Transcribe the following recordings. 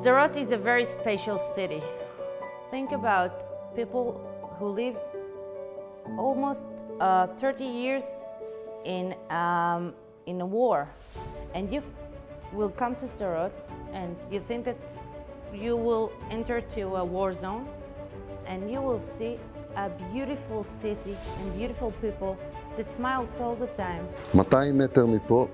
Sderot is a very special city. Think about people who live almost 30 years in a war, and you will come to Sderot and you think that you will enter to a war zone, and you will see a beautiful city and beautiful people that smiles all the time. 200 מטר מפה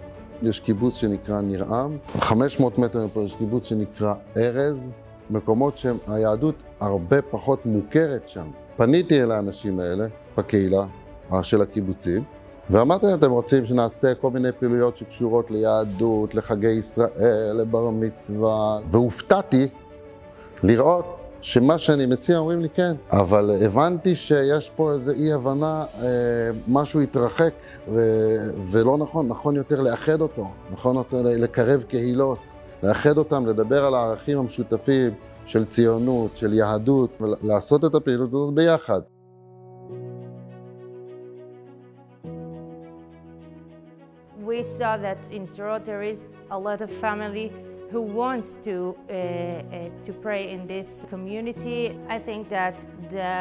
יש קיבוץ שנקרא ניר-עם, 500 מטר מפה יש קיבוץ שנקרא ארז, מקומות שהיהדות הרבה פחות מוכרת שם. פניתי אל האנשים האלה בקהילה של הקיבוצים, ואמרתי להם, אתם רוצים שנעשה כל מיני פעילויות שקשורות ליהדות, לחגי ישראל, לבר מצווה, והופתעתי לראות שמה שאני מציע אומרים לי כן, אבל הבנתי שיש פה איזו אי הבנה, משהו התרחק ולא נכון, נכון יותר לאחד אותו, נכון יותר לקרב קהילות, לאחד אותם, לדבר על הערכים המשותפים של ציונות, של יהדות, ולעשות את הפעילות הזאת ביחד. We saw that in Sderot there is a lot of family who wants to pray in this community. I think that the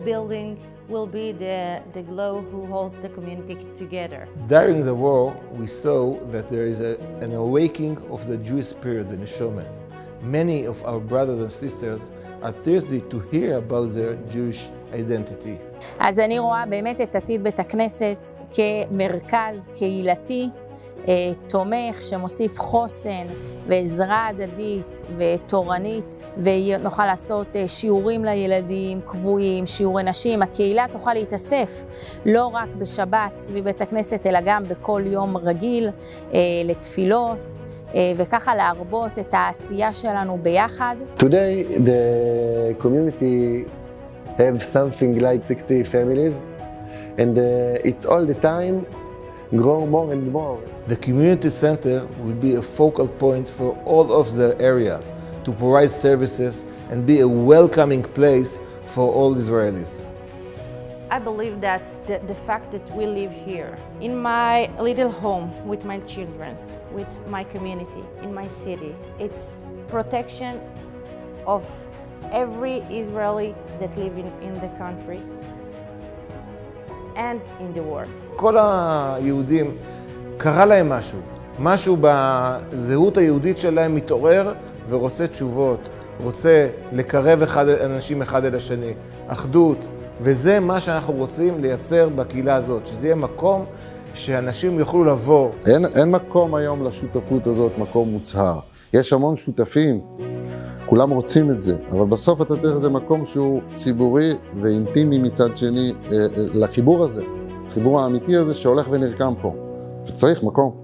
building will be the glue who holds the community together. During the war, we saw that there is an awakening of the Jewish spirit, the Neshama. Many of our brothers and sisters are thirsty to hear about their Jewish identity. אז אני רואה באמת את עתיד בית הכנסת כמרכז קהילתי, תומך, שמוסיף חוסן ועזרה הדדית ותורנית, ונוכל לעשות שיעורים לילדים, קבועים, שיעורי נשים. הקהילה תוכל להתאסף לא רק בשבת בבית הכנסת, אלא גם בכל יום רגיל לתפילות, וככה להרבות את העשייה שלנו ביחד. Today the community have something like 60 families, and it's all the time grow more and more. The community center will be a focal point for all of the area to provide services and be a welcoming place for all Israelis. I believe that the fact that we live here, in my little home, with my children, with my community, in my city, it's protection of every Israeli that live in the country and in the world. כל היהודים קרה להם משהו בזהות היהודית שלהם מתעורר ורוצה תשובות, רוצה לקרב אנשים אחד אל השני, אחדות, וזה מה שאנחנו רוצים לייצר בקהילה הזאת, שזה יהיה מקום שאנשים יוכלו לבוא. אין מקום היום לשותפות הזאת, מקום מוצהר. יש המון שותפים, כולם רוצים את זה, אבל בסוף אתה צריך איזה מקום שהוא ציבורי ואינטימי מצד שני לחיבור הזה, החיבור האמיתי הזה שהולך ונרקם פה, וצריך מקום.